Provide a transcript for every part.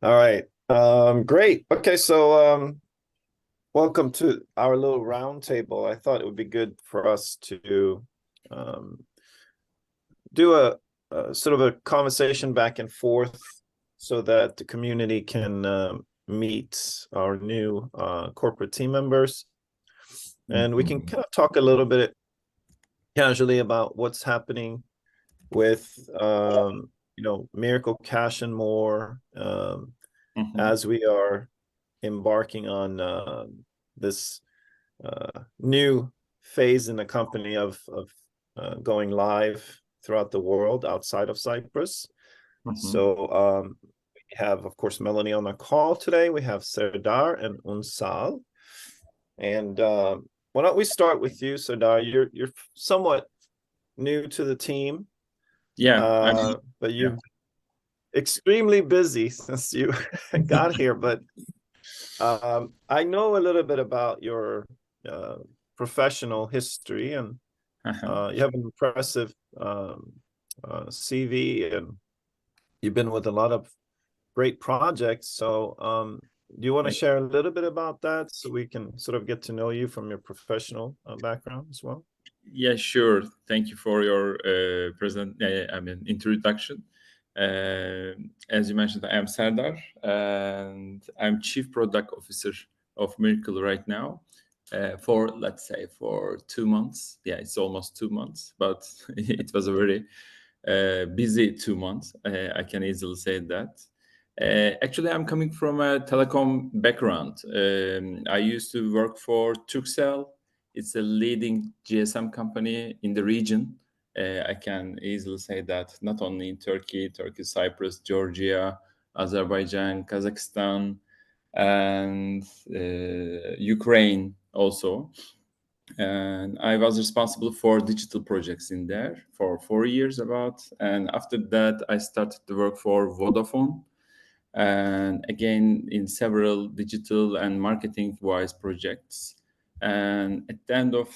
All right. Great. Okay, so welcome to our little round table. I thought it would be good for us to um, do a sort of a conversation back and forth so that the community can meet our new corporate team members. And we can kind of talk a little bit casually about what's happening with Miracle Cash&More as we are embarking on this new phase in the company of going live throughout the world outside of Cyprus. So we have, of course, Melanie on the call today. We have Serdar and Unsal. And why don't we start with you, Serdar? You're somewhat new to the team. Yeah, but you're extremely busy since you got here. But I know a little bit about your professional history, and you have an impressive CV, and you've been with a lot of great projects. So do you want to share a little bit about that so we can sort of get to know you from your professional background as well? yeah, sure. Thank you for your introduction. As you mentioned, I am Serdar, and I'm Chief Product Officer of Miracle right now. For let's say for 2 months. Yeah, it's almost 2 months, but it was a very busy 2 months. I can easily say that. Actually, I'm coming from a telecom background. I used to work for Turkcell. It's a leading GSM company in the region. I can easily say that not only in Turkey, Cyprus, Georgia, Azerbaijan, Kazakhstan, and Ukraine also. And I was responsible for digital projects in there for 4 years about. And after that, I started to work for Vodafone, and again in several digital and marketing wise projects. And at the end of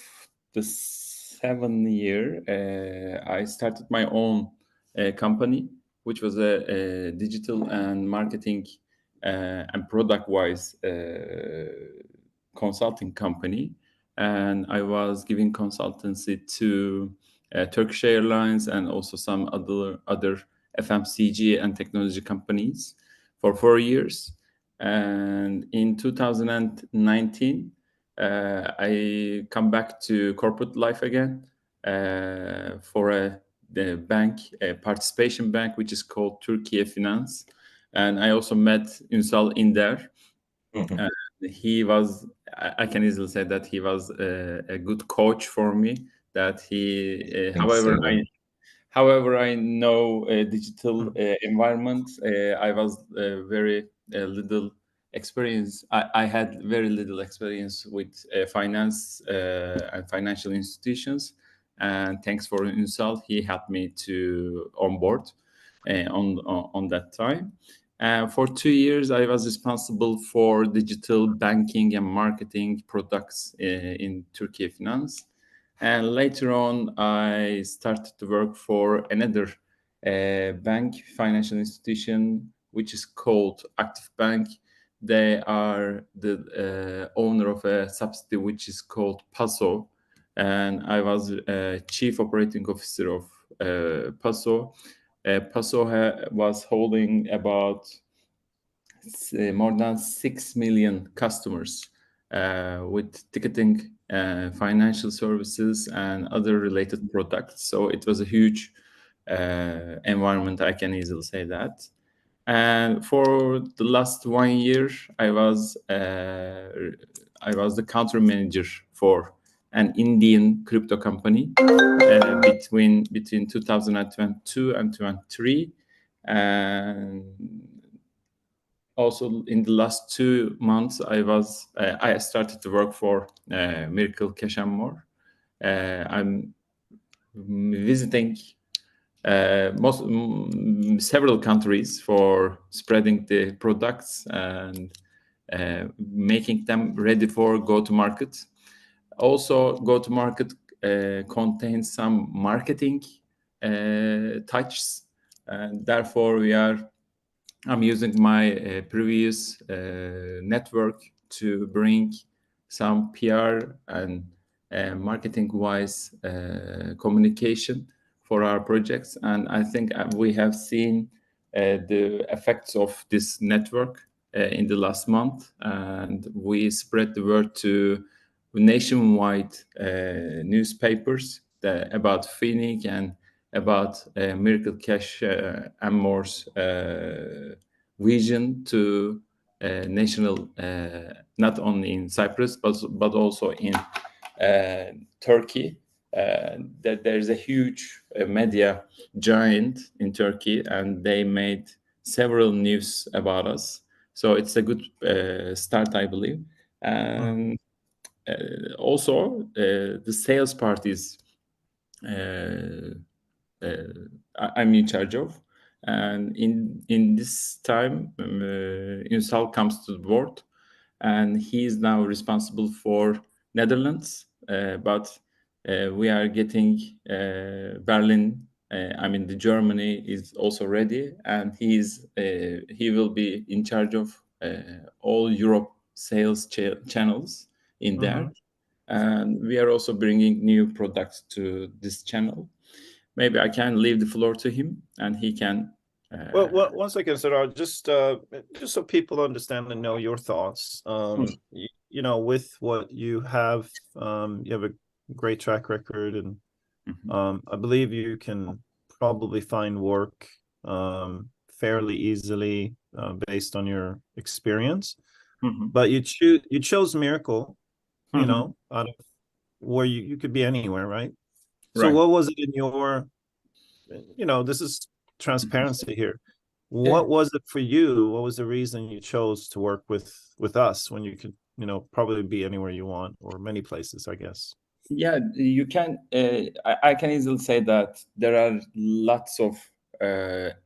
the 7 year, I started my own company, which was a digital and marketing and product wise consulting company. And I was giving consultancy to Turkish Airlines and also some other FMCG and technology companies for 4 years. And in 2019, I come back to corporate life again for the bank, a participation bank, which is called Turkey Finance. And I also met Unsal in there. He was, I can easily say that he was a good coach for me. That he, however, I know digital environment. I was very little experience. I had very little experience with finance and financial institutions. And thanks for Unsal, he helped me to onboard on that time. For 2 years, I was responsible for digital banking and marketing products in Turkey Finance. And later on, I started to work for another bank, financial institution, which is called Active Bank. They are the owner of a subsidiary which is called PASO. And I was chief operating officer of PASO. PASO was holding about more than 6 million customers with ticketing, financial services, and other related products. So it was a huge environment, I can easily say that. And for the last 1 year, I was the country manager for an Indian crypto company between 2022 and 2023. And also in the last 2 months, I started to work for Miracle Cash&More. I'm visiting several countries for spreading the products and making them ready for go-to-market. Also, go-to-market contains some marketing touches, and therefore I'm using my previous network to bring some PR and marketing-wise communication for our projects. And I think we have seen the effects of this network in the last month, and we spread the word to nationwide newspapers about Phoenix and about Miracle Cash and More's vision to national, not only in Cyprus but also in Turkey. That there's a huge media giant in Turkey, and they made several news about us. So it's a good start, I believe. And also, the sales part is I'm in charge of. And in this time, Unsal comes to the board, and he is now responsible for Netherlands. But we are getting Berlin. I mean, the Germany is also ready, and he will be in charge of all Europe sales channels in there. And we are also bringing new products to this channel. Maybe I can leave the floor to him, and he can. Well, one second, Serdar, just so people understand and know your thoughts. You know, with what you have a great track record, and I believe you can probably find work fairly easily based on your experience. But you chose Miracle, you know, out of where you could be anywhere, right? So Right. what was it in your, you know, this is transparency here. What was it for you? What was the reason you chose to work with us when you could, you know, probably be anywhere you want, or many places, I guess? Yeah, you can. I can easily say that there are lots of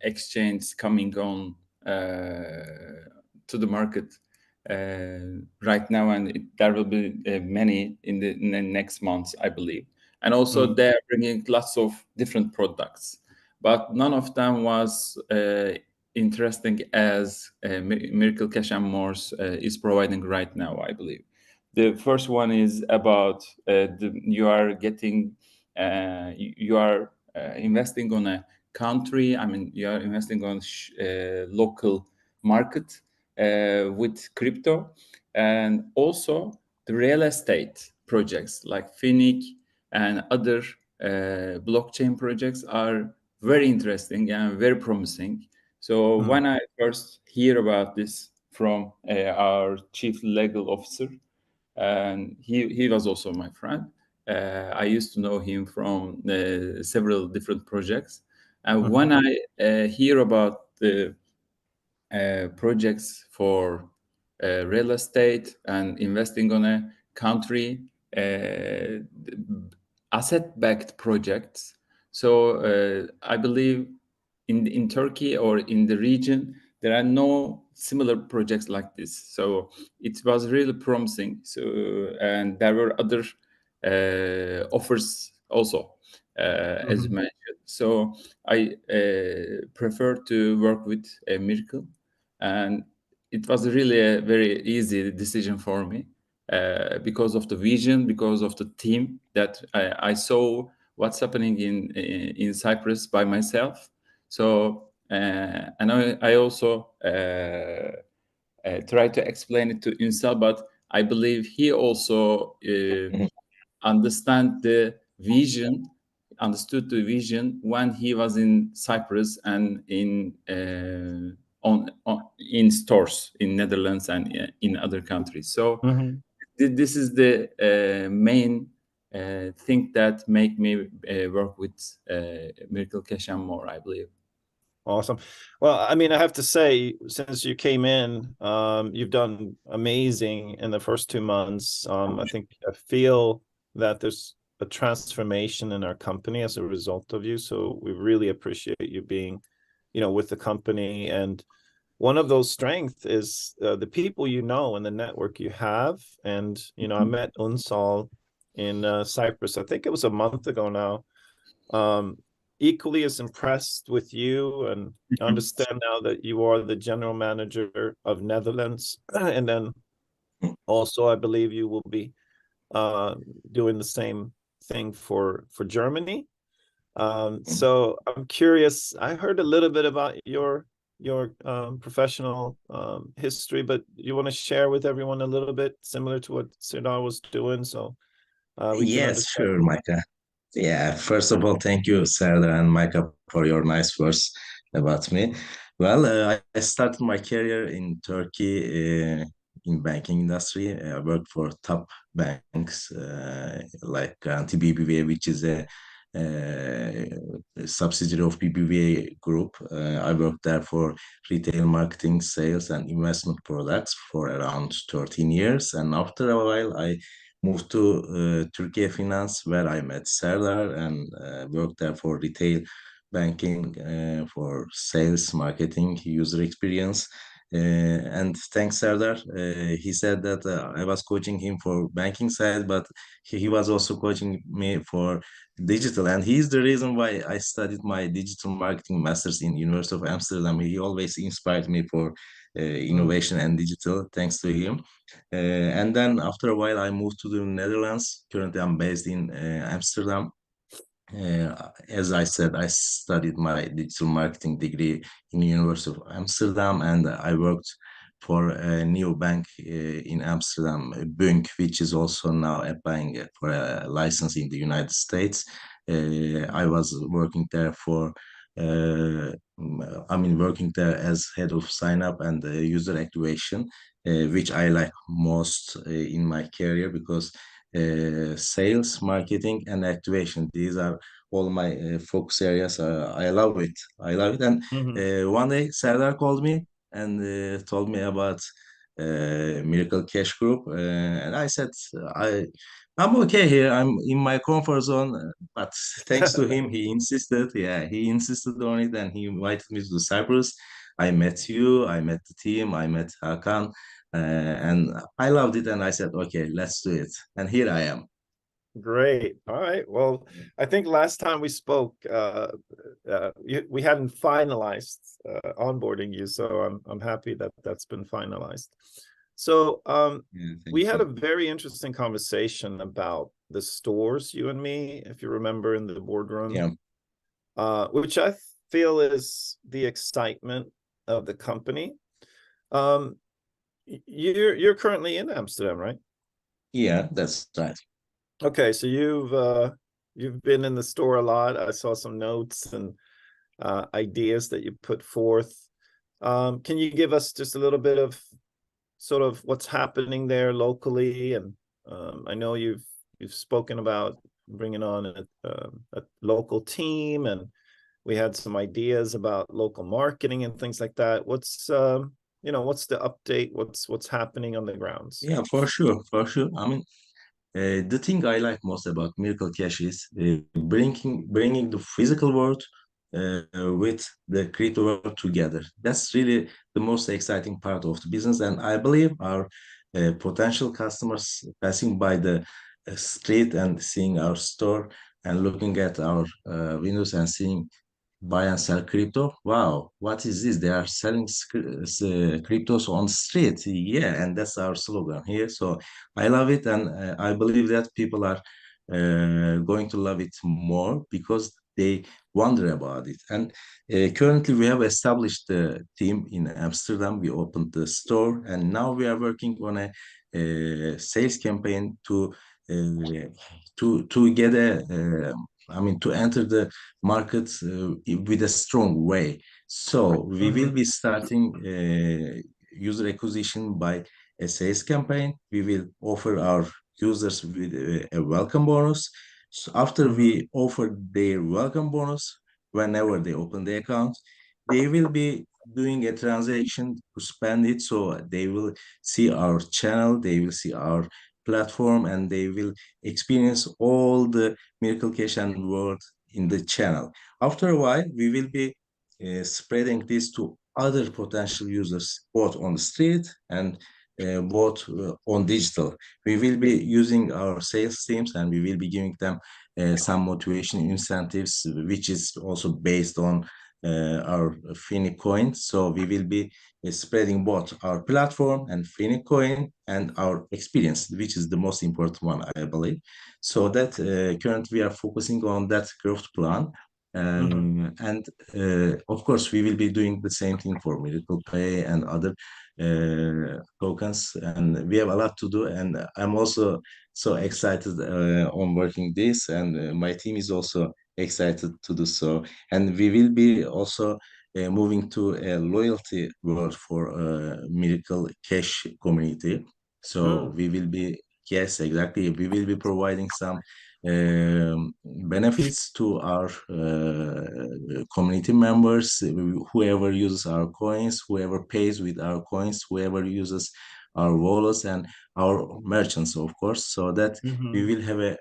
exchanges coming on to the market right now, and there will be many in the next months, I believe. And also, they are bringing lots of different products, but none of them was interesting as Miracle Cash and More is providing right now, I believe. The first one is about you are getting, you are investing on a country. I mean, you are investing on local market with crypto, and also the real estate projects like Phoenix and other blockchain projects are very interesting and very promising. So when I first hear about this from our chief legal officer, and he was also my friend. I used to know him from several different projects, and when I hear about the projects for real estate and investing on a country asset-backed projects, so I believe in Turkey or in the region there are no similar projects like this. So it was really promising. So and there were other offers also, as you mentioned. So I prefer to work with a Miracle, and it was really a very easy decision for me because of the vision, because of the team that I saw what's happening in Cyprus by myself. So and I also try to explain it to Unsal, but I believe he also understand the vision, understood the vision when he was in Cyprus and in in stores in Netherlands and in other countries. So this is the main thing that make me work with Miracle Cash and More, I believe. Awesome. Well, I mean, I have to say, since you came in, you've done amazing in the first 2 months. I think I feel that there's a transformation in our company as a result of you. So we really appreciate you being, you know, with the company. And one of those strengths is the people you know and the network you have. And, you know, I met Unsal in Cyprus. I think it was a month ago now. equally as impressed with you, and understand now that you are the general manager of Netherlands, and then also I believe you will be uh, doing the same thing for Germany. So I'm curious. I heard a little bit about your professional history, but you want to share with everyone a little bit similar to what Serdar was doing, so we can Yes, understand sure, more. Micah. Yeah, first of all, thank you, Serdar and Micah, for your nice words about me. Well, I started my career in Turkey in banking industry. I worked for top banks like Garanti BBVA, which is a subsidiary of BBVA Group. I worked there for retail marketing, sales, and investment products for around 13 years. And after a while, I moved to Turkey Finance, where I met Serdar and worked there for retail banking, for sales, marketing, user experience. And thanks, Serdar. He said that I was coaching him for banking side, but he was also coaching me for digital. And he's the reason why I studied my digital marketing masters in University of Amsterdam. He always inspired me for Mm. innovation and digital, thanks to him. And then after a while, I moved to the Netherlands. Currently, I'm based in Amsterdam. As I said, I studied my digital marketing degree in the University of Amsterdam, and I worked for a new bank in Amsterdam, Bunk, which is also now applying for a license in the United States. I was working there for, working there as head of sign up and user activation, which I like most in my career because sales, marketing, and activation. These are all my focus areas. I love it. I love it. And Mhm. one day, Serdar called me and told me about Miracle Cash Group, and I said, I'm okay here. I'm in my comfort zone. But thanks to him, he insisted. Yeah, he insisted on it, and he invited me to Cyprus. I met you. I met the team. I met Hakan. And I loved it, and I said, "Okay, let's do it." And here I am. Great. All right. Well, I think last time we spoke, we hadn't finalized onboarding you, so I'm happy that that's been finalized. So Yeah, we thank had a you. very interesting conversation about the stores, you and me, if you remember in the boardroom, Yeah, which I feel is the excitement of the company. Um, you're currently in Amsterdam, right? yeah, that's right. Okay, so you've been in the store a lot. I saw some notes and ideas that you put forth. Can you give us just a little bit of sort of what's happening there locally? And I know you've spoken about bringing on a local team, and we had some ideas about local marketing and things like that. What's the update? What's happening on the grounds? Yeah, for sure, for sure. The thing I like most about Miracle Cash is bringing the physical world with the crypto world together. That's really the most exciting part of the business, and I believe our potential customers passing by the street and seeing our store and looking at our windows and seeing buy and sell crypto. Wow, what is this? They are selling cryptos on the street. Yeah, and that's our slogan here. So I love it, and I believe that people are going to love it more because they wonder about it. And currently, we have established the team in Amsterdam. We opened the store, and now we are working on a, sales campaign to get to enter the market with a strong way. So we will Mhm. be starting user acquisition by a sales campaign. We will offer our users with a welcome bonus. So after Mhm. we offer their welcome bonus, whenever they open the account, they will be doing a transaction to spend it. So they will see our channel, they will see our platform, and they will experience all the Miracle Cash and World in the channel. After a while, we will be spreading this to other potential users, both on the street and both on digital. We will be using our sales teams and we will be giving them some motivation incentives, which is also based on our Phoenix coin. So we will be spreading both our platform and Phoenix coin and our experience, which is the most important one, I believe. So that currently we are focusing on that growth plan. And of course, we will be doing the same thing for Miracle Pay and other tokens. And we have a lot to do. And I'm also so excited on working this, and my team is also excited to do so. And we will be also moving to a loyalty world for Miracle Cash community. So we will be, yes, exactly. We will be providing some benefits to our community members, whoever uses our coins, whoever pays with our coins, whoever uses our wallets, and our merchants, of course, so that we will have a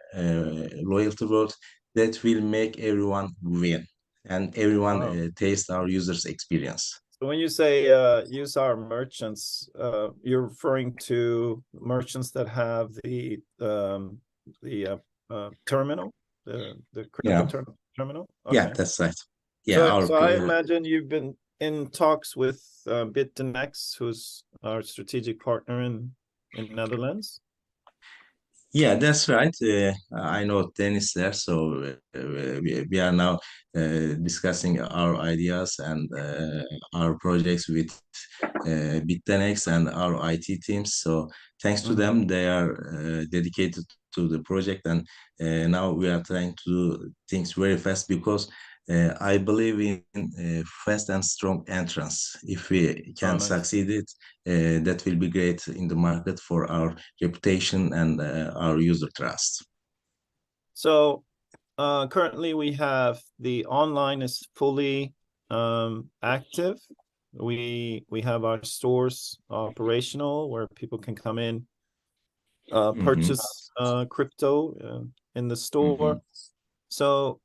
loyalty world that will make everyone win and everyone taste our users' experience. So when you say use our merchants, you're referring to merchants that have the terminal, the crypto terminal. Okay. Yeah, that's right. Yeah, so I imagine you've been in talks with Bitex, who's our strategic partner in Netherlands. Yeah, that's right. I know Dennis there, so we are now discussing our ideas and our projects with Bitex and our IT teams. So thanks to them, they are dedicated to the project, and now we are trying to do things very fast because I believe in fast and strong entrance. If we can succeed it, that will be great in the market for our reputation and our user trust. So currently we have the online is fully active. We have our stores operational where people can come in, purchase crypto in the store. So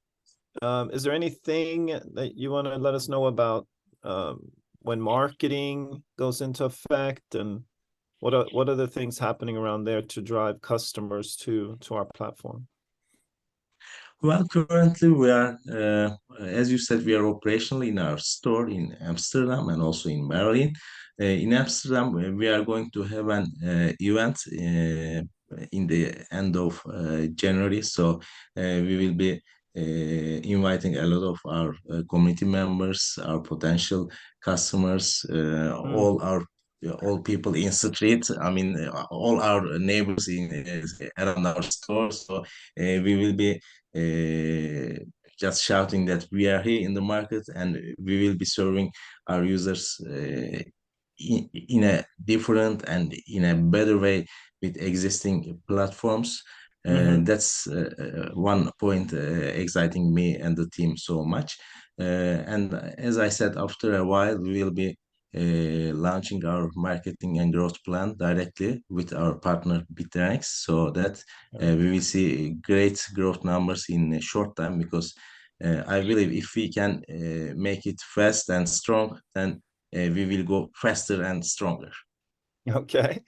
is there anything that you want to let us know about when marketing goes into effect, and what are the things happening around there to drive customers to our platform? Well, currently we are, as you said, we are operational in our store in Amsterdam and also in Berlin. In Amsterdam, we are going to have an event in the end of January. So we will be inviting a lot of our community members, our potential customers, all people in the street. I mean, all our neighbors around our store. So we will be just shouting that we are here in the market, and we will be serving our users in a different and in a better way with existing platforms. That's one point exciting me and the team so much. And as I said, after a while, we will be launching our marketing and growth plan directly with our partner Bitex, so that we will see great growth numbers in a short time, because I believe if we can make it fast and strong, then we will go faster and stronger. Okay.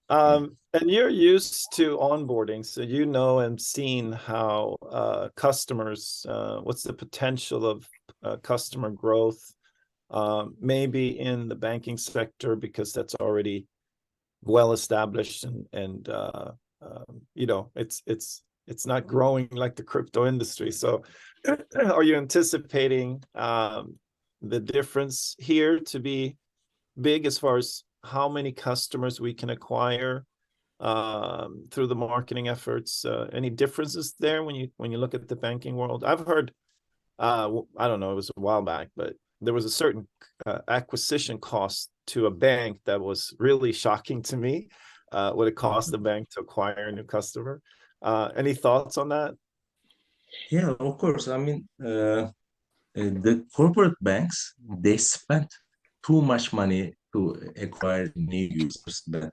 And you're used to onboarding, so you know and seen how customers, what's the potential of customer growth, maybe in the banking sector, because that's already well established, and you know, it's not growing like the crypto industry. So are you anticipating the difference here to be big as far as how many customers we can acquire through the marketing efforts? Any differences there when you look at the banking world? I've heard, I don't know, it was a while back, but there was a certain acquisition cost to a bank that was really shocking to me. What it cost the bank to acquire a new customer. Any thoughts on that? Yeah, of course. I mean, the corporate banks, they spent too much money to acquire new users, but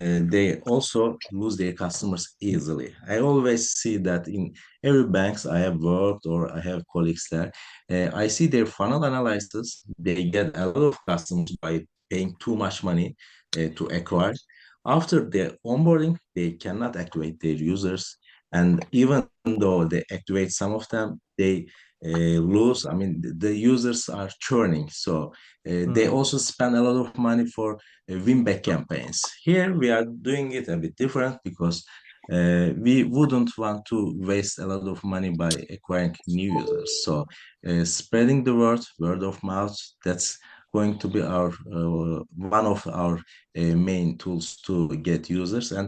they also lose their customers easily. I always see that in every banks I have worked or I have colleagues there. I see their funnel analysis. They get a lot of customers by paying too much money to acquire. After their onboarding, they cannot activate their users, and even though they activate some of them, they lose. I mean, the users are churning, so they also spend a lot of money for win back campaigns. Here we are doing it a bit different because we wouldn't want to waste a lot of money by acquiring new users. So spreading the word of mouth, that's going to be our one of our main tools to get users. And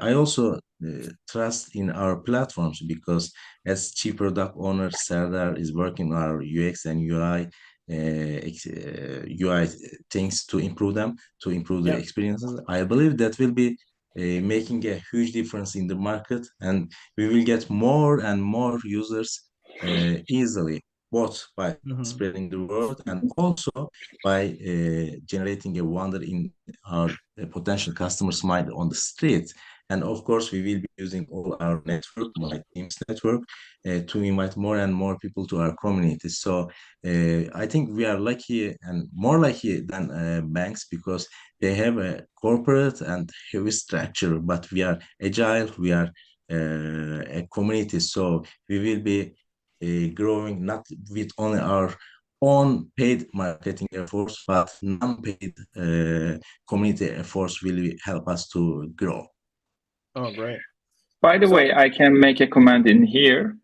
I also trust in our platforms because as chief product owner, Serdar is working on our UX and UI UI things to improve them, to improve the Yeah. experiences. I believe that will be making a huge difference in the market, and we will get more and more users easily, both by spreading the word and also by generating a wonder in our potential customers' mind on the street. And of course, we will be using all our network, my team's network, to invite more and more people to our community. So I think we are lucky and more lucky than banks because they have a corporate and heavy structure, but we are agile, we are a community. So we will be growing not with only our own paid marketing efforts, but non-paid community efforts will help us to grow. Oh, great. By the So- way, I can make a comment in here.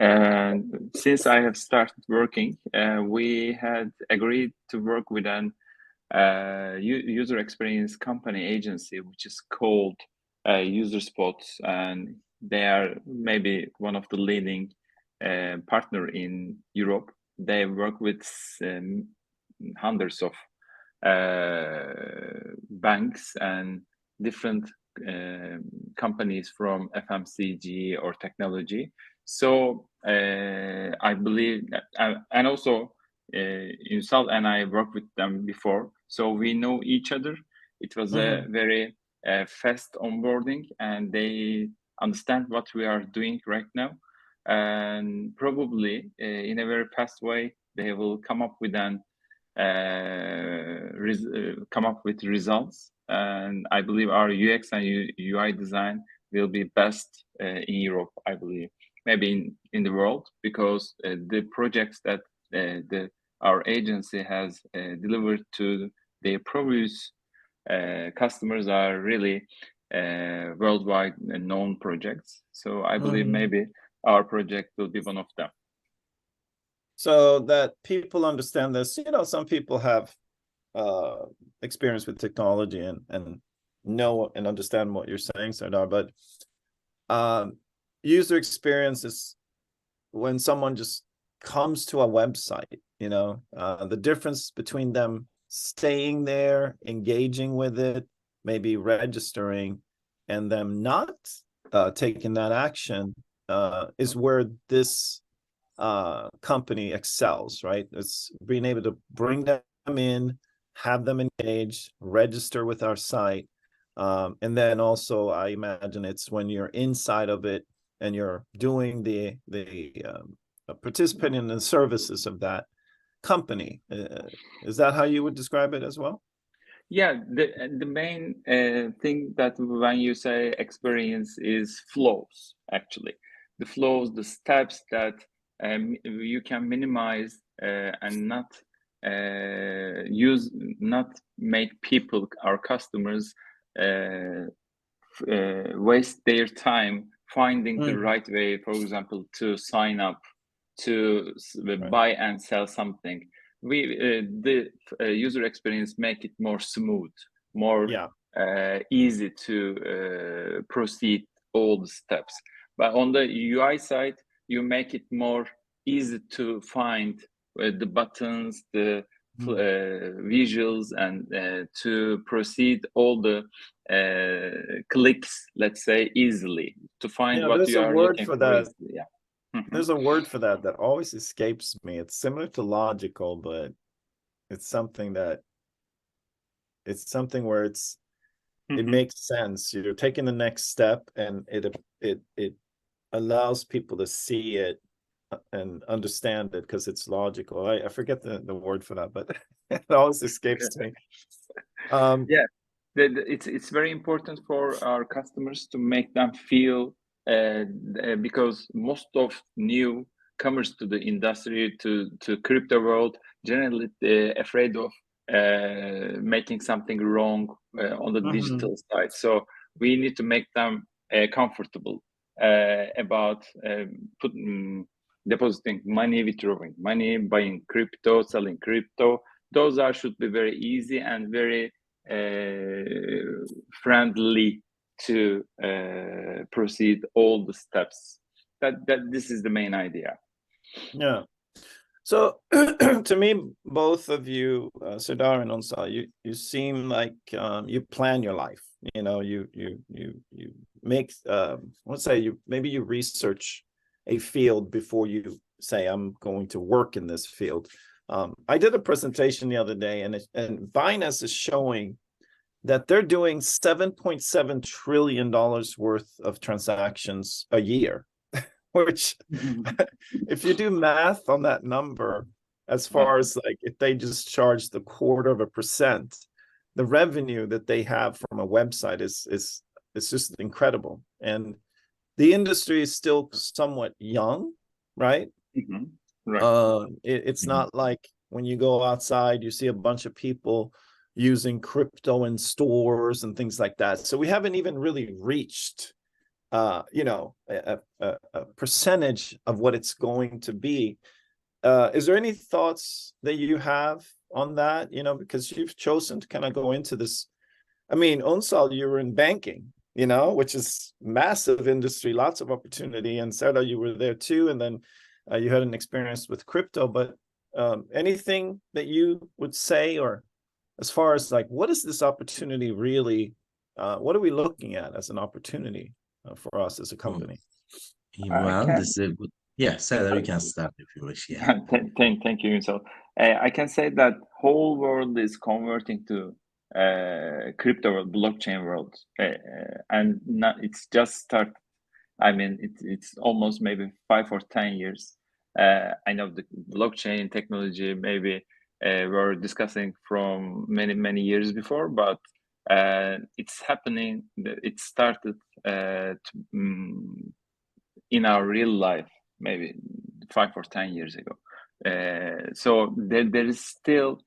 Since I have started working, we had agreed to work with an user experience company agency, which is called User Spots, and they are maybe one of the leading partner in Europe. They work with hundreds of banks and different companies from FMCG or technology. So I believe, and also Unsal and I worked with them before, so we know each other. It was a very fast onboarding, and they understand what we are doing right now. And probably in a very fast way, they will come up with come up with results. And I believe our UX and UI design will be best in Europe, I believe, maybe in the world, because the projects that our agency has delivered to their previous customers are really worldwide known projects. So I believe maybe our project will be one of them. So that people understand this, some people have experience with technology and know and understand what you're saying, Serdar, but user experience is when someone just comes to a website, the difference between them staying there, engaging with it, maybe registering, and them not taking that action is where this company excels, right? It's being able to bring them in, have them engage, register with our site, and then also I imagine it's when you're inside of it and you're doing the participating in the services of that company. Is that how you would describe it as well? Yeah, the main thing that when you say experience is flows, actually. The flows, the steps that you can minimize and not make people, our customers, waste their time finding the right way, for example, to sign up, to buy and sell something. The user experience make it more smooth, more easy to proceed all the steps. But on the UI side, you make it more easy to find the buttons, the visuals, and to proceed all the clicks, let's say, easily to find what you are looking for. There's a word for that always escapes me. It's similar to logical, but it's something where it makes sense. You're taking the next step, and it allows people to see it and understand it because it's logical. I forget the word for that, but it always escapes me. It's very important for our customers to make them feel because most of newcomers to the industry, to crypto world, generally afraid of making something wrong on the digital side. So we need to make them comfortable about depositing money, withdrawing money, buying crypto, selling crypto. Those should be very easy and very friendly to proceed all the steps. That this is the main idea. Yeah. So to me, both of you, Serdar and Unsal, you seem like you plan your life. You know, you make let's say maybe you research a field before you say I'm going to work in this field. I did a presentation the other day, and Binance is showing that they're doing $7.7 trillion worth of transactions a year, which if you do math on that number, as far as like if they just charge the 0.25%, the revenue that they have from a website is just incredible. And the industry is still somewhat young, right? Right. It's not like when you go outside, you see a bunch of people using crypto in stores and things like that. So we haven't even really reached you know, a percentage of what it's going to be. Is there any thoughts that you have on that? You know, because you've chosen to kind of go into this. I mean, Unsal, you were in banking, you know, which is massive industry, lots of opportunity. And Serdar, you were there too. And then you had an experience with crypto. But anything that you would say, or as far as like, what is this opportunity really? What are we looking at as an opportunity for us as a company? Well, this is a good. Yeah, Serdar, you can start if you wish. Yeah. Thank you, Unsal. I can say that whole world is converting to crypto world, blockchain world, and not, it's just started. I mean, it's almost maybe 5 or 10 years. I know the blockchain technology maybe we're discussing from many years before, but it's happening. It started in our real life maybe 5 or 10 years ago. So there is still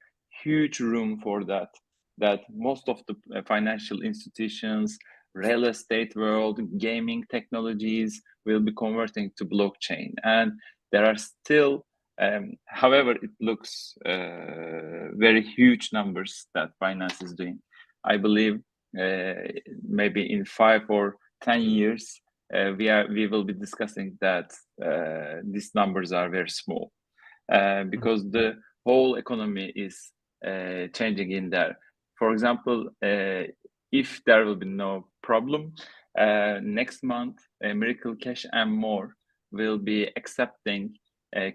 huge room for that. That most of the financial institutions, real estate world, gaming technologies will be converting to blockchain, and there are still however it looks very huge numbers that Binance is doing. I believe maybe in 5 or 10 years we will be discussing that these numbers are very small because the whole economy is changing in there. For example, if there will be no problem, next month, Miracle Cash&More will be accepting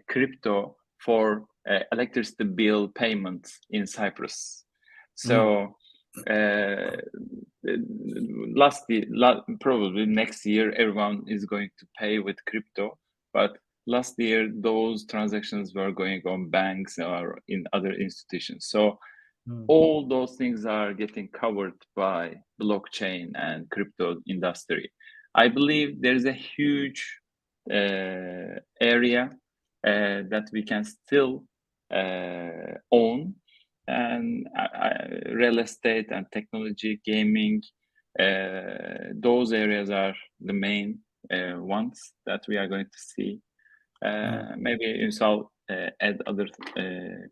crypto for electricity bill payments in Cyprus. So probably next year, everyone is going to pay with crypto, but last year those transactions were going on banks or in other institutions. So all those things are getting covered by blockchain and crypto industry. I believe there's a huge area that we can still own, and real estate and technology, gaming, those areas are the main ones that we are going to see. Maybe Unsal add other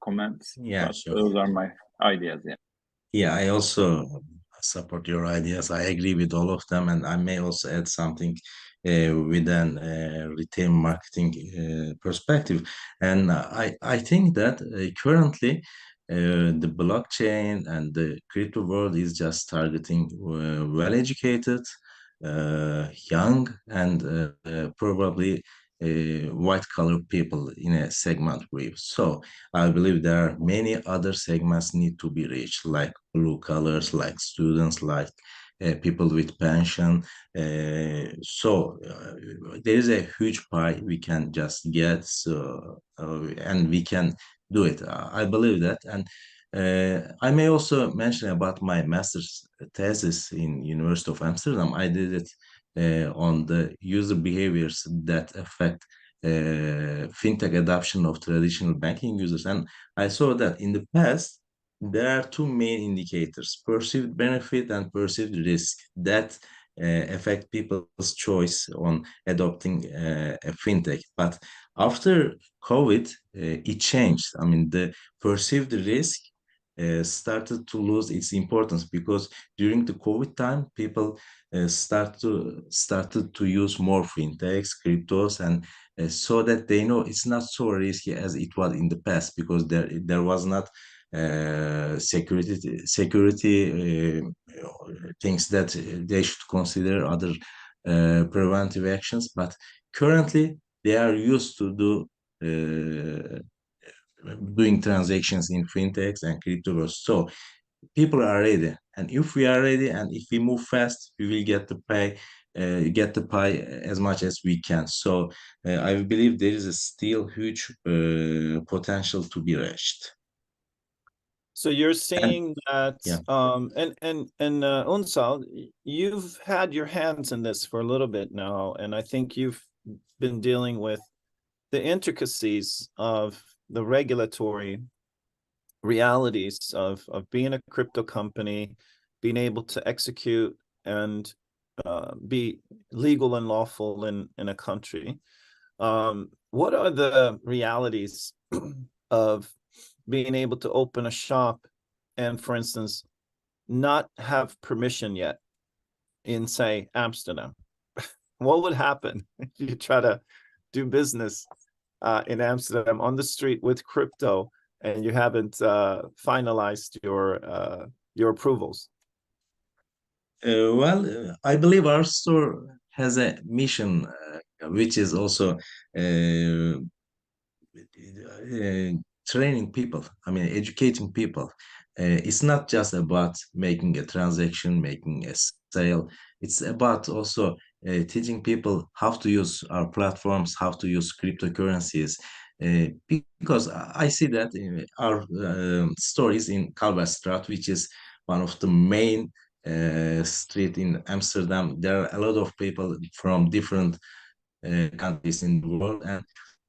comments. Yeah, but sure. those are my ideas. Yeah. Yeah, I also support your ideas. I agree with all of them, and I may also add something with an retail marketing perspective. And I think that currently the blockchain and the crypto world is just targeting well-educated, young, and probably white-collar people in a segment group. So I believe there are many other segments need to be reached, like blue collars, like students, like people with pension. There is a huge pie we can just get, and we can do it. I believe that, and I may also mention about my master's thesis in University of Amsterdam. I did it on the user behaviors that affect fintech adoption of traditional banking users. And I saw that in the past, there are two main indicators: perceived benefit and perceived risk, that affect people's choice on adopting a fintech. But after COVID, it changed. I mean, the perceived risk started to lose its importance, because during the COVID time, people started to use more fintechs, cryptos, and so that they know it's not so risky as it was in the past, because there was not security things that they should consider, other preventive actions. But currently, they are used to doing transactions in fintechs and crypto. So people are ready, and if we are ready and if we move fast, we will get the pie as much as we can. So I believe there is a still huge potential to be reached. So you're And seeing that, yeah. and Unsal, you've had your hands in this for a little bit now, and I think you've been dealing with the intricacies of the regulatory realities of being a crypto company, being able to execute and be legal and lawful in a country. What are the realities of being able to open a shop and, for instance, not have permission yet in, say, Amsterdam? What would happen if you try to do business in Amsterdam on the street with crypto and you haven't finalized your approvals? I believe our store has a mission, which is also training people. I mean, educating people. It's not just about making a transaction, making a sale. It's about also teaching people how to use our platforms, how to use cryptocurrencies. Because I see that our store is in Kalverstraat, which is one of the main street in Amsterdam. There are a lot of people from different countries in the world, and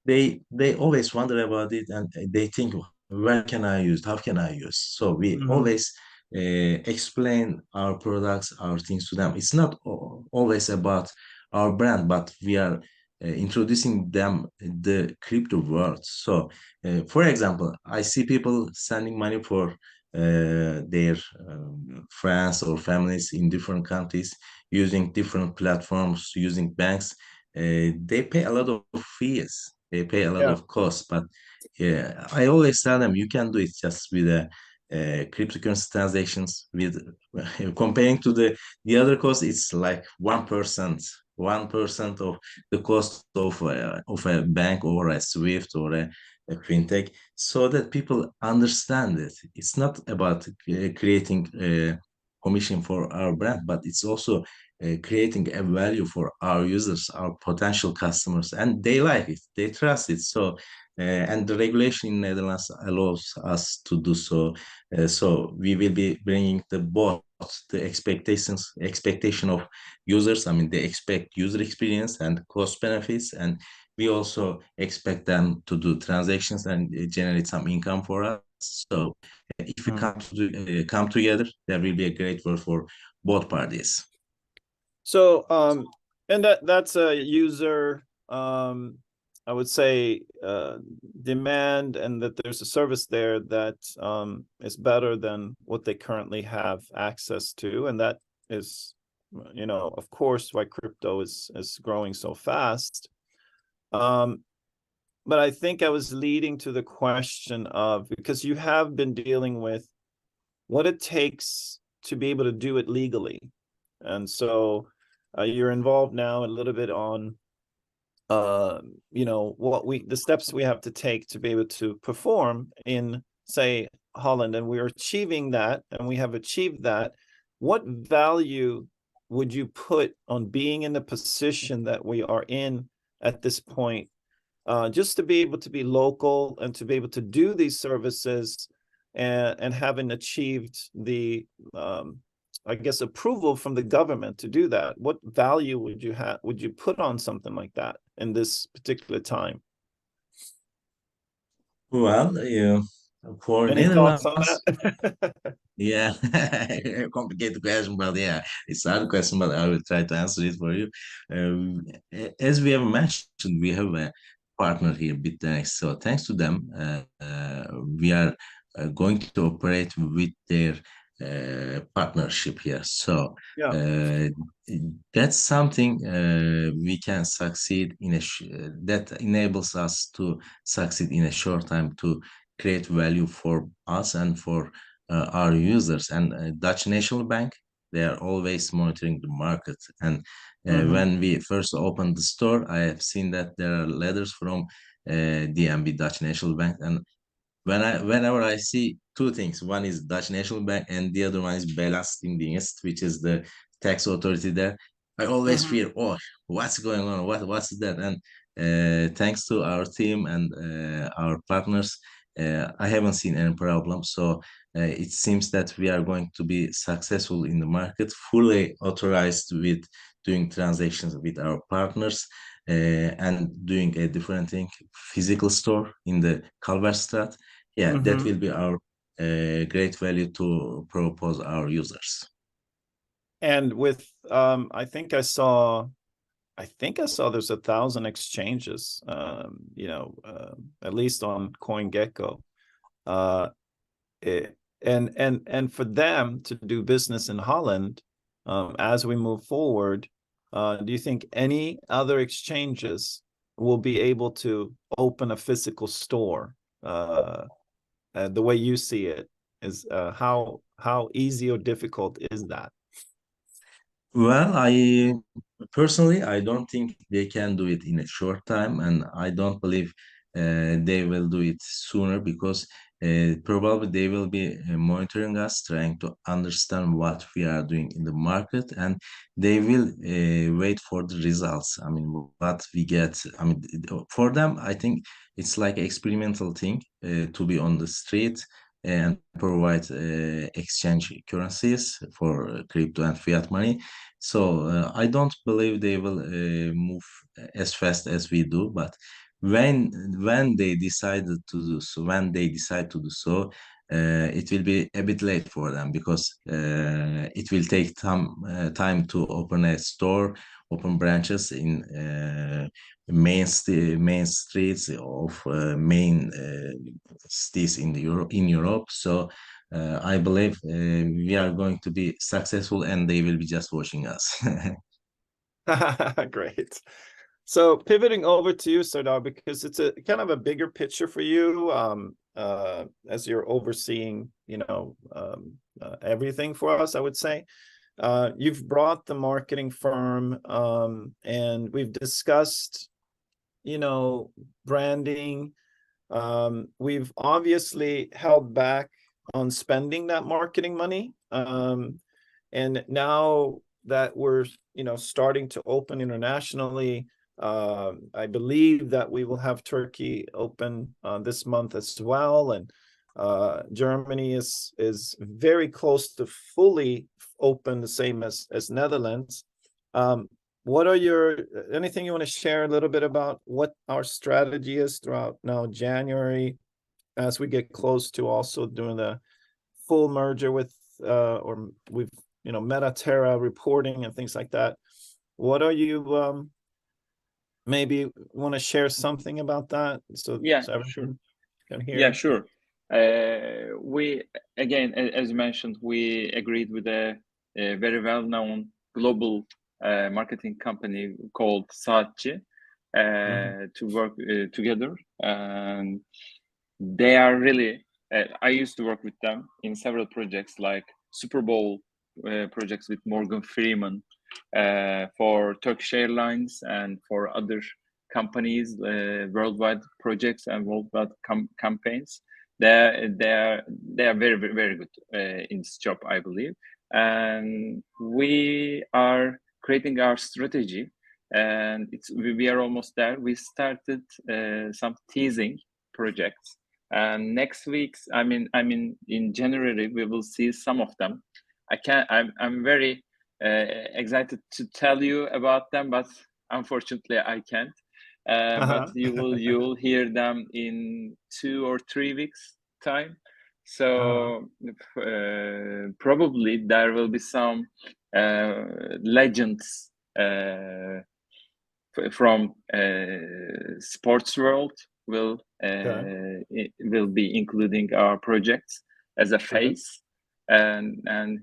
they always wonder about it, and they think, where can I use, how can I use? So we always explain our products, our things to them. It's not always about our brand, but we are introducing them the crypto world. So for example, I see people sending money for their friends or families in different countries, using different platforms, using banks. They pay a lot of fees, they pay a lot Yeah. of costs. But yeah, I always tell them, you can do it just with cryptocurrency transactions. With comparing to the other cost, it's like 1% of the cost of a bank or a Swift or a fintech, so that people understand it. It's not about creating a commission for our brand, but it's also creating a value for our users, our potential customers, and they like it, they trust it. So, and the regulation in Netherlands allows us to do so. So we will be bringing both the expectation of users. I mean, they expect user experience and cost benefits, and we also expect them to do transactions and generate some income for us. So if we come together, there will be a great world for both parties. So and that's a user I would say demand, and that there's a service there that is better than what they currently have access to, and that is, you know, of course, why crypto is growing so fast. But I think I was leading to the question of, because you have been dealing with what it takes to be able to do it legally, and so you're involved now a little bit on you know, the steps we have to take to be able to perform in, say, Holland, and we're achieving that, and we have achieved that. What value would you put on being in the position that we are in at this point, just to be able to be local and to be able to do these services, and having achieved the I guess, approval from the government to do that, what value would you put on something like that in this particular time? Well, for Any thoughts on Netherlands, that? yeah, complicated question, but yeah, it's a hard question, but I will try to answer it for you. As we have mentioned, we have a partner here, Bitex. So thanks to them, we are going to operate with their partnership here. So Yeah. uh, that's something we can succeed in that enables us to succeed in a short time to create value for us and for our users. And Dutch National Bank, they are always monitoring the market. And when we first opened the store, I have seen that there are letters from DNB, Dutch National Bank, and whenever I see two things, one is Dutch National Bank and the other one is Belastingdienst, which is the tax authority there. I always fear, oh, what's going on? What's that? And thanks to our team and our partners, I haven't seen any problem. So it seems that we are going to be successful in the market, fully authorized with doing transactions with our partners and doing a different thing, physical store in the Kalverstraat. Yeah, that will be our great value to propose our users. And with I think I saw there's 1,000 exchanges, at least on CoinGecko. And for them to do business in Holland, as we move forward, do you think any other exchanges will be able to open a physical store? The way you see it is, how easy or difficult is that? Well, I personally, I don't think they can do it in a short time, and I don't believe they will do it sooner because probably they will be monitoring us, trying to understand what we are doing in the market, and they will wait for the results. I mean, what we get. I mean, for them, I think it's like an experimental thing to be on the street and provide exchange currencies for crypto and fiat money. So I don't believe they will move as fast as we do. But when they decided to do so, when they decide to do so, it will be a bit late for them because it will take time to open a store, open branches in main streets of main cities in Europe. So I believe we are going to be successful and they will be just watching us. Great. So pivoting over to you, Serdar, because it's a kind of a bigger picture for you, as you're overseeing, everything for us, I would say. You've brought the marketing firm, and we've discussed, branding. We've obviously held back on spending that marketing money. And now that we're, starting to open internationally, I believe that we will have Turkey open this month as well. And Germany is very close to fully open, the same as Netherlands. What are anything you want to share a little bit about what our strategy is throughout now January, as we get close to also doing the full merger with or we've Meta reporting and things like that. What are you maybe want to share something about that so everyone sure. can hear? Yeah, sure. We, again, as you mentioned, we agreed with a very well-known global marketing company called Saatchi to work together. And they are really, I used to work with them in several projects like Super Bowl projects with Morgan Freeman, for Turkish Airlines and for other companies, worldwide projects and worldwide campaigns. They are very, very, very good in this job, I believe. And we are creating our strategy, and we are almost there. We started some teasing projects, and next week, I mean in January, we will see some of them. I can't. I'm very excited to tell you about them, but unfortunately I can't. But you will hear them in 2 or 3 weeks time. So probably there will be some legends from sports world will be including our projects as a face, and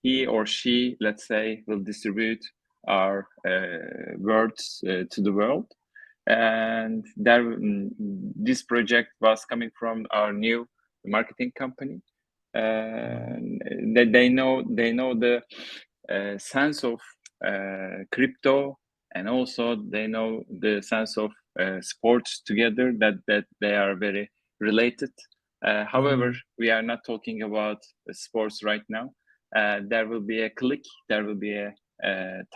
he or she, let's say, will distribute our words to the world. And this project was coming from our new marketing company. They know the sense of crypto, and also they know the sense of sports together, that they are very related. However, we are not talking about sports right now. There will be a click, there will be a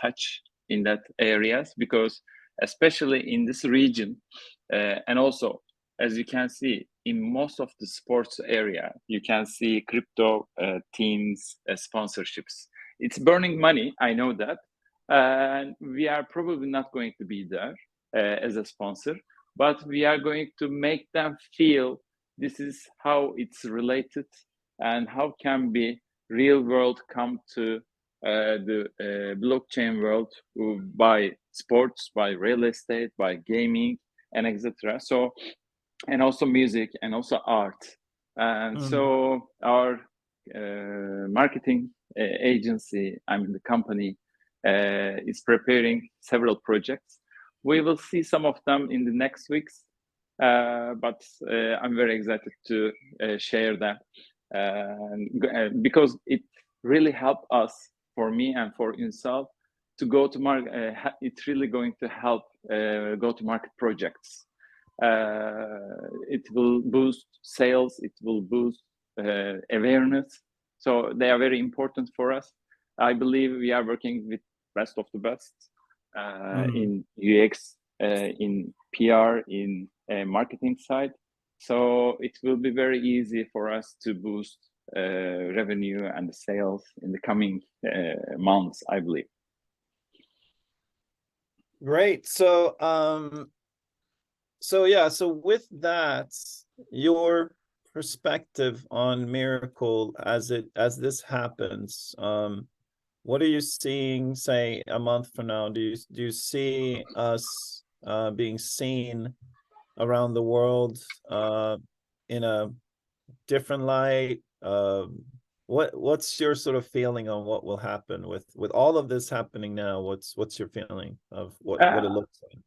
touch in that areas, because especially in this region, and also, as you can see, in most of the sports area, you can see crypto teams sponsorships. It's burning money, I know that. And we are probably not going to be there as a sponsor, but we are going to make them feel this is how it's related, and how can be real world come to the blockchain world by sports, by real estate, by gaming, and etc. So, and also music, and also art. And so our marketing agency, I mean the company, is preparing several projects. We will see some of them in the next weeks, but I'm very excited to share them, because it really helped us, for me and for Unsal, to go to market. It's really going to help go to market projects. It will boost sales, it will boost awareness. So they are very important for us. I believe we are working with best of the best in UX, in PR, in marketing side. So it will be very easy for us to boost revenue and sales in the coming months, I believe. Great. So with that, your perspective on Miracle as this happens, what are you seeing, say, a month from now? Do you see us being seen around the world in a different light? What's your sort of feeling on what will happen with all of this happening now? What's your feeling of what it looks like?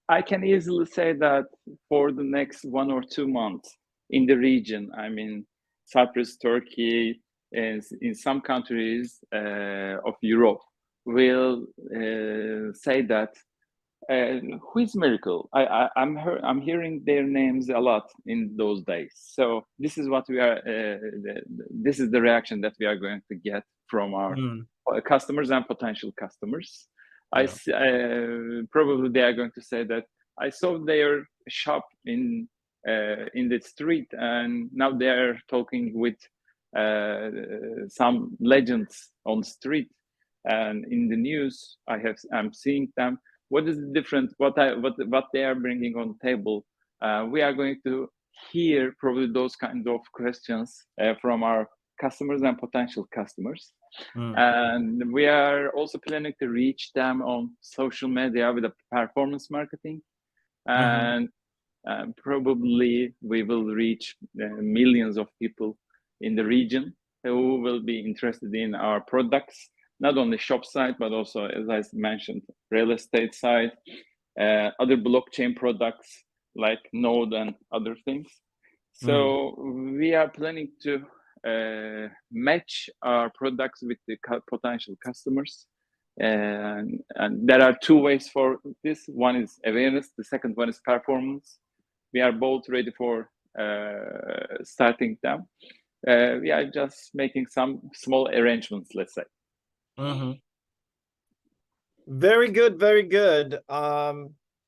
I can easily say that for the next 1 or 2 months in the region, I mean Cyprus, Turkey, and in some countries of Europe, will say that who is Miracle? I'm hearing their names a lot in those days. So this is what we are. This is the reaction that we are going to get from our customers and potential customers. Probably they are going to say that I saw their shop in the street, and now they are talking with some legends on the street, and in the news I'm seeing them. What is the difference? What they are bringing on the table? We are going to hear probably those kind of questions from our customers and potential customers. And we are also planning to reach them on social media with a performance marketing, and probably we will reach millions of people in the region who will be interested in our products, not only shop side, but also, as I mentioned, real estate side, other blockchain products like Node and other things. So we are planning to match our products with the potential customers, and there are 2 ways for this. One is awareness, the second one is performance. We are both ready for starting them. We are just making some small arrangements, let's say. Very good, very good.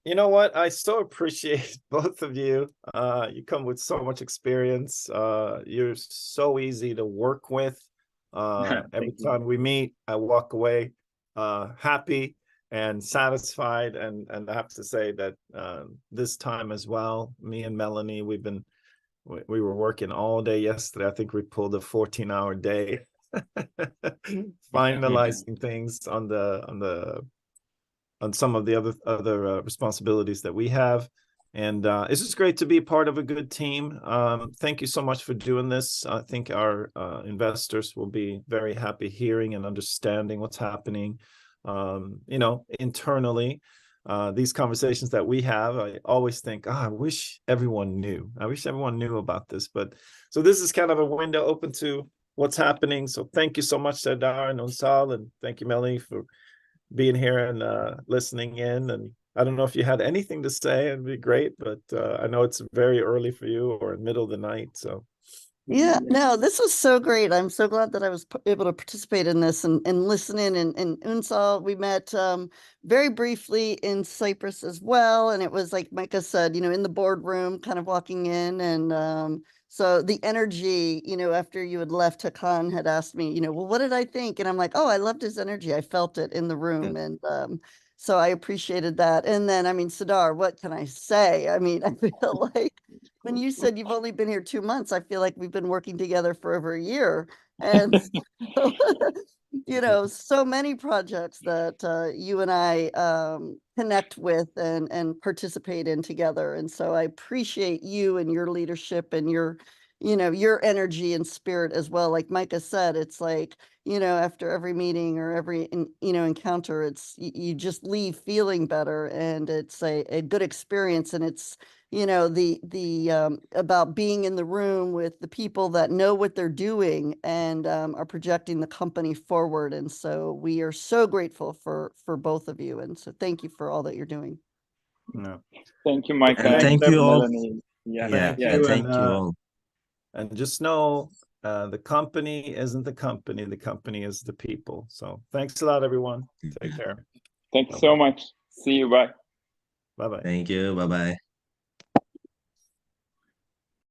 You know what? I so appreciate both of you. You come with so much experience. You're so easy to work with. Every Thank you. time we meet, I walk away happy and satisfied. And I have to say that this time as well, me and Melanie, we were working all day yesterday. I think we pulled a 14-hour day, finalizing things on some of the other responsibilities that we have. And it's just great to be part of a good team. Thank you so much for doing this. I think our investors will be very happy hearing and understanding what's happening, internally. These conversations that we have, I always think, I wish everyone knew. I wish everyone knew about this. But so this is kind of a window open to what's happening. So thank you so much, Serdar and Unsal, and thank you, Melanie, for being here and listening in. And I don't know if you had anything to say, it'd be great, but I know it's very early for you or in the middle of the night. So yeah, no, this was so great. I'm so glad that I was able to participate in this and listen in. And Unsal, we met very briefly in Cyprus as well. And it was like Micah said, in the boardroom, kind of walking in. And so the energy, after you had left, Hakan had asked me, well, what did I think? And I'm like, oh, I loved his energy. I felt it in the room. And so I appreciated that. And then, Serdar, what can I say? I feel like when you said you've only been here 2 months, I feel like we've been working together for over a year. And so, so many projects that you and I connect with and participate in together. And so I appreciate you and your leadership and your energy and spirit as well. Like Micah said, it's like, after every meeting or every, encounter, it's, you just leave feeling better, and it's a good experience. And it's, about being in the room with the people that know what they're doing and are projecting the company forward. And so we are so grateful for both of you. And so thank you for all that you're doing. no. Thank you, Micah. And thank you all. Melanie. Yeah, Yeah, yeah. and thank you all. And just know the company isn't the company is the people. So thanks a lot, everyone. Take care. Thank you so much. See you. Bye. Bye-bye. Thank you. Bye-bye.